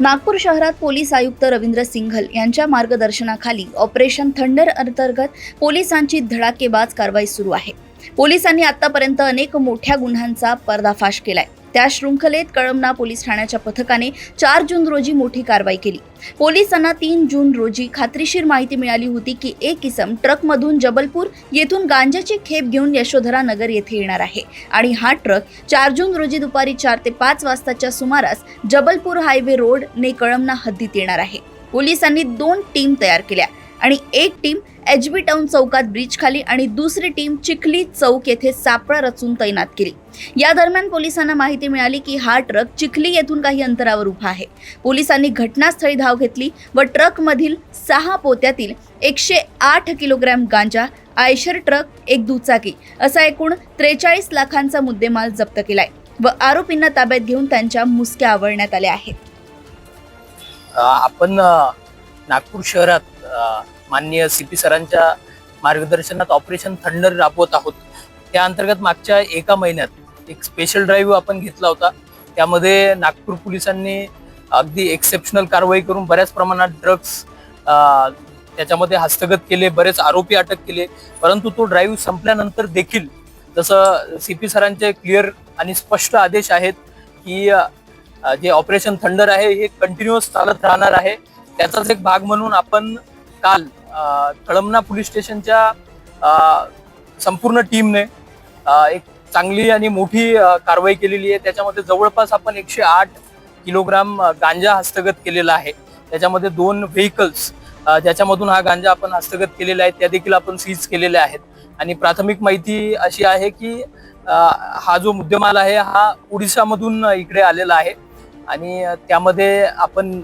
नागपूर शहरात पोलीस आयुक्त रवींद्र सिंघल यांच्या मार्गदर्शनाखाली ऑपरेशन थंडर अंतर्गत पोलिसांची धडाकेबाज कारवाई सुरू आहे। पोलिसांनी आतापर्यंत अनेक मोठ्या गुन्ह्यांचा पर्दाफाश केलाय। त्या शृंखलेत कळमना पोलीस ठाण्याच्या पथकाने 4 जून रोजी मोठी कारवाई केली। पोलिसांना 3 जून रोजी खात्रीशीर माहिती मिळाली होती की एक इसम ट्रकमधून जबलपूर येथून गांजाची खेप घेऊन यशोधरा नगर येथे येणार आहे आणि हा ट्रक 4 जून रोजी दुपारी 4 ते 5 वाजताच्या सुमारास जबलपूर हायवे रोड ने कळमना हद्दीत येणार आहे। पोलिसांनी 2 टीम तयार केल्या आणि एक टीम HB टाउन चौकात ब्रिज खाली आणि दुसरी टीम चिखली चौक येथे सापळा रचून तैनात केली। या दरम्यान पोलिसांना माहिती मिळाली की हा ट्रक चिखली येथून काही अंतरावर उभा आहे। पोलिसांनी घटनास्थळी धाव घेतली व ट्रक मधील 6 पोत्यातील 108 किलोग्रॅम गांजा, आयशर ट्रक, एक दुचाकी असा एकूण 43 लाखांचा मुद्देमाल जप्त केलाय व आरोपींना ताब्यात घेऊन त्यांच्या मुसक्या आवळण्यात आल्या आहेत। आपण नागपूर शहरात माननीय CP सरांच्या मार्गदर्शनात ऑपरेशन थंडर राबवत आहोत। त्या अंतर्गत मागच्या एका महिन्यात एक स्पेशल ड्राईव्ह आपण घेतला होता। त्यामध्ये नागपूर पोलिसांनी अगदी एक्सेप्शनल कारवाई करून बऱ्याच प्रमाणात ड्रग्स त्याच्यामध्ये हस्तगत केले, बरेच आरोपी अटक केले। परंतु तो ड्राईव्ह संपल्यानंतर देखील जसं CP सरांचे क्लिअर आणि स्पष्ट आदेश आहेत की जे ऑपरेशन थंडर आहे हे कंटिन्युअस चालत राहणार आहे। त्याचाच एक भाग म्हणून आपण काल कळमना पोलीस स्टेशनच्या संपूर्ण टीमने एक चांगली आणि मोठी कारवाई केलेली आहे। त्याच्यामध्ये जवळपास आपण 108 किलोग्राम गांजा हस्तगत केलेला आहे। त्याच्यामध्ये 2 व्हेकल्स ज्याच्यामधून हा गांजा आपण हस्तगत केलेला आहे त्या देखील आपण सीज केलेले आहेत। आणि प्राथमिक माहिती अशी आहे की हा जो मुद्देमाल आहे हा ओडिशामधून इकडे आलेला आहे आणि त्यामध्ये आपण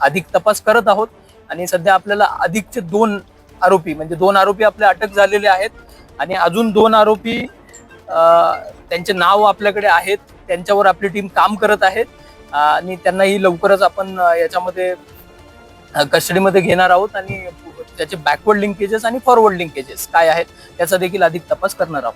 अधिक तपास करत आहोत आणि सध्या आपल्याला अधिकचे 2 आरोपी म्हणजे 2 आरोपी आपले अटक झालेले आहेत आणि अजून 2 आरोपी त्यांचे नाव आपल्याकडे आहेत, त्यांच्यावर आपली टीम काम करत आहेत आणि त्यांनाही लवकरच आपण याच्यामध्ये कस्टडीमध्ये घेणार आहोत आणि त्याचे बॅकवर्ड लिंकेजेस आणि फॉरवर्ड लिंकेजेस काय आहेत त्याचा देखील अधिक तपास करणार आहोत।